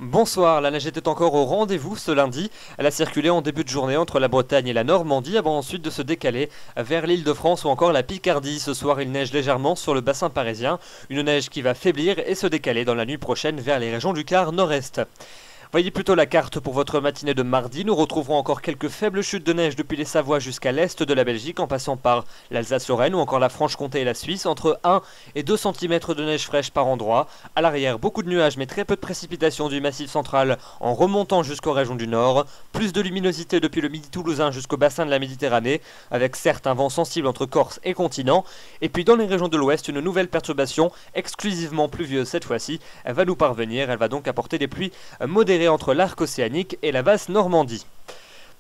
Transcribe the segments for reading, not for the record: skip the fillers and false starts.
Bonsoir, la neige était encore au rendez-vous ce lundi. Elle a circulé en début de journée entre la Bretagne et la Normandie avant ensuite de se décaler vers l'Île-de-France ou encore la Picardie. Ce soir, il neige légèrement sur le bassin parisien. Une neige qui va faiblir et se décaler dans la nuit prochaine vers les régions du quart nord-est. Voyez plutôt la carte pour votre matinée de mardi. Nous retrouverons encore quelques faibles chutes de neige depuis les Savoies jusqu'à l'est de la Belgique en passant par l'Alsace-Lorraine ou encore la Franche-Comté et la Suisse. Entre 1 et 2 cm de neige fraîche par endroit. À l'arrière, beaucoup de nuages mais très peu de précipitations du massif central en remontant jusqu'aux régions du nord. Plus de luminosité depuis le midi toulousain jusqu'au bassin de la Méditerranée avec certes un vent sensible entre Corse et continent. Et puis dans les régions de l'ouest, une nouvelle perturbation exclusivement pluvieuse cette fois-ci. Elle va nous parvenir, elle va donc apporter des pluies modérées entre l'arc océanique et la basse Normandie.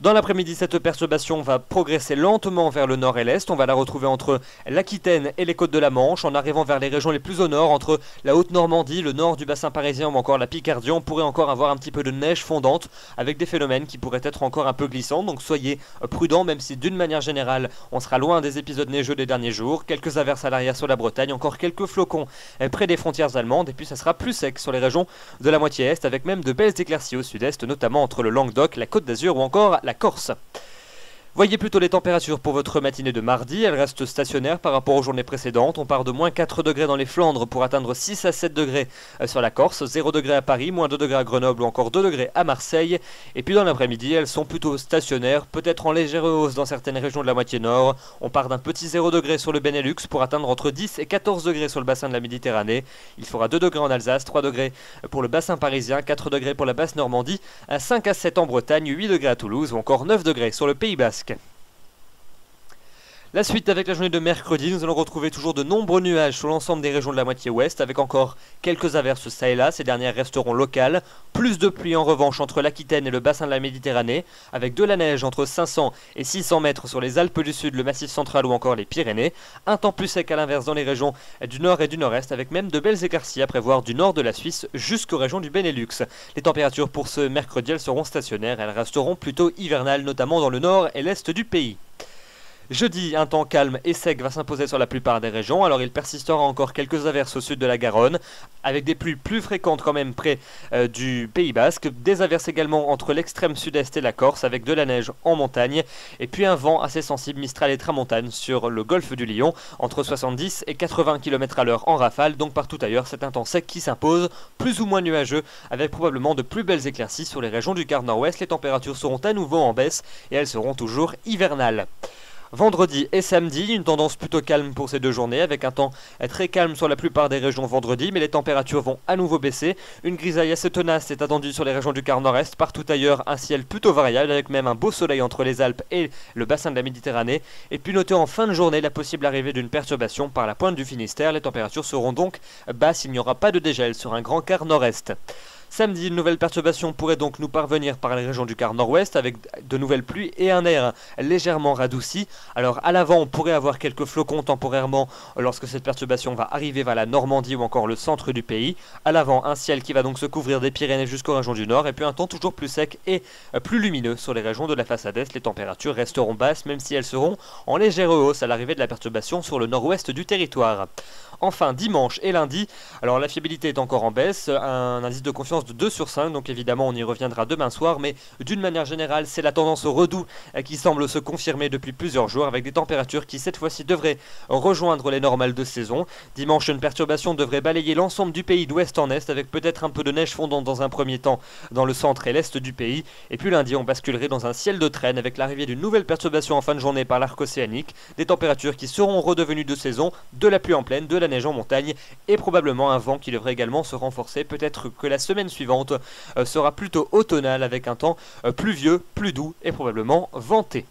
Dans l'après-midi, cette perturbation va progresser lentement vers le nord et l'est. On va la retrouver entre l'Aquitaine et les côtes de la Manche, en arrivant vers les régions les plus au nord, entre la Haute-Normandie, le nord du bassin parisien ou encore la Picardie. On pourrait encore avoir un petit peu de neige fondante avec des phénomènes qui pourraient être encore un peu glissants. Donc soyez prudents, même si d'une manière générale, on sera loin des épisodes neigeux des derniers jours. Quelques averses à l'arrière sur la Bretagne, encore quelques flocons près des frontières allemandes. Et puis ça sera plus sec sur les régions de la moitié est, avec même de belles éclaircies au sud-est, notamment entre le Languedoc, la Côte d'Azur ou encore la Corse. Voyez plutôt les températures pour votre matinée de mardi, elles restent stationnaires par rapport aux journées précédentes. On part de moins 4 degrés dans les Flandres pour atteindre 6 à 7 degrés sur la Corse, 0 degrés à Paris, moins 2 degrés à Grenoble ou encore 2 degrés à Marseille. Et puis dans l'après-midi, elles sont plutôt stationnaires, peut-être en légère hausse dans certaines régions de la moitié nord. On part d'un petit 0 degré sur le Benelux pour atteindre entre 10 et 14 degrés sur le bassin de la Méditerranée. Il fera 2 degrés en Alsace, 3 degrés pour le bassin parisien, 4 degrés pour la basse Normandie, 5 à 7 en Bretagne, 8 degrés à Toulouse ou encore 9 degrés sur le Pays Basque. La suite avec la journée de mercredi, nous allons retrouver toujours de nombreux nuages sur l'ensemble des régions de la moitié ouest, avec encore quelques averses ça et là, ces dernières resteront locales. Plus de pluie en revanche entre l'Aquitaine et le bassin de la Méditerranée, avec de la neige entre 500 et 600 mètres sur les Alpes du Sud, le Massif central ou encore les Pyrénées. Un temps plus sec à l'inverse dans les régions du nord et du nord-est, avec même de belles éclaircies à prévoir du nord de la Suisse jusqu'aux régions du Benelux. Les températures pour ce mercredi, elles seront stationnaires, elles resteront plutôt hivernales, notamment dans le nord et l'est du pays. Jeudi, un temps calme et sec va s'imposer sur la plupart des régions, alors il persistera encore quelques averses au sud de la Garonne, avec des pluies plus fréquentes quand même près du Pays Basque, des averses également entre l'extrême sud-est et la Corse, avec de la neige en montagne, et puis un vent assez sensible Mistral et Tramontane sur le golfe du Lion, entre 70 et 80 km/h en rafale, donc partout ailleurs c'est un temps sec qui s'impose, plus ou moins nuageux, avec probablement de plus belles éclaircies sur les régions du quart nord-ouest. Les températures seront à nouveau en baisse et elles seront toujours hivernales. Vendredi et samedi, une tendance plutôt calme pour ces deux journées, avec un temps très calme sur la plupart des régions vendredi, mais les températures vont à nouveau baisser. Une grisaille assez tenace est attendue sur les régions du quart nord-est, partout ailleurs un ciel plutôt variable, avec même un beau soleil entre les Alpes et le bassin de la Méditerranée. Et puis notez en fin de journée la possible arrivée d'une perturbation par la pointe du Finistère. Les températures seront donc basses, il n'y aura pas de dégel sur un grand quart nord-est. Samedi, une nouvelle perturbation pourrait donc nous parvenir par les régions du quart nord-ouest avec de nouvelles pluies et un air légèrement radouci. Alors à l'avant, on pourrait avoir quelques flocons temporairement lorsque cette perturbation va arriver vers la Normandie ou encore le centre du pays. À l'avant, un ciel qui va donc se couvrir des Pyrénées jusqu'aux régions du nord et puis un temps toujours plus sec et plus lumineux sur les régions de la façade est. Les températures resteront basses même si elles seront en légère hausse à l'arrivée de la perturbation sur le nord-ouest du territoire. Enfin, dimanche et lundi, alors la fiabilité est encore en baisse, un indice de confiance de 2 sur 5, donc évidemment on y reviendra demain soir, mais d'une manière générale, c'est la tendance au redoux qui semble se confirmer depuis plusieurs jours, avec des températures qui cette fois-ci devraient rejoindre les normales de saison. Dimanche, une perturbation devrait balayer l'ensemble du pays d'ouest en est, avec peut-être un peu de neige fondante dans un premier temps dans le centre et l'est du pays, et puis lundi on basculerait dans un ciel de traîne avec l'arrivée d'une nouvelle perturbation en fin de journée par l'arc océanique, des températures qui seront redevenues de saison, de la pluie en plaine, de la neige en montagne et probablement un vent qui devrait également se renforcer. Peut-être que la semaine suivante sera plutôt automnale avec un temps pluvieux, plus doux et probablement venté.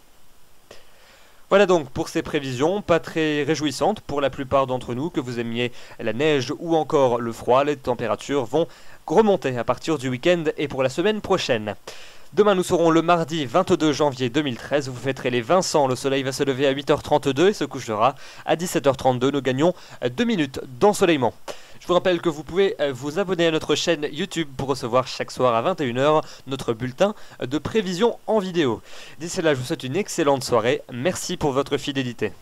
Voilà donc pour ces prévisions, pas très réjouissantes pour la plupart d'entre nous, que vous aimiez la neige ou encore le froid. Les températures vont remonter à partir du week-end et pour la semaine prochaine. Demain, nous serons le mardi 22 janvier 2013. Vous fêterez les Vincent. Le soleil va se lever à 8h32 et se couchera à 17h32. Nous gagnons 2 minutes d'ensoleillement. Je vous rappelle que vous pouvez vous abonner à notre chaîne YouTube pour recevoir chaque soir à 21h notre bulletin de prévision en vidéo. D'ici là, je vous souhaite une excellente soirée. Merci pour votre fidélité.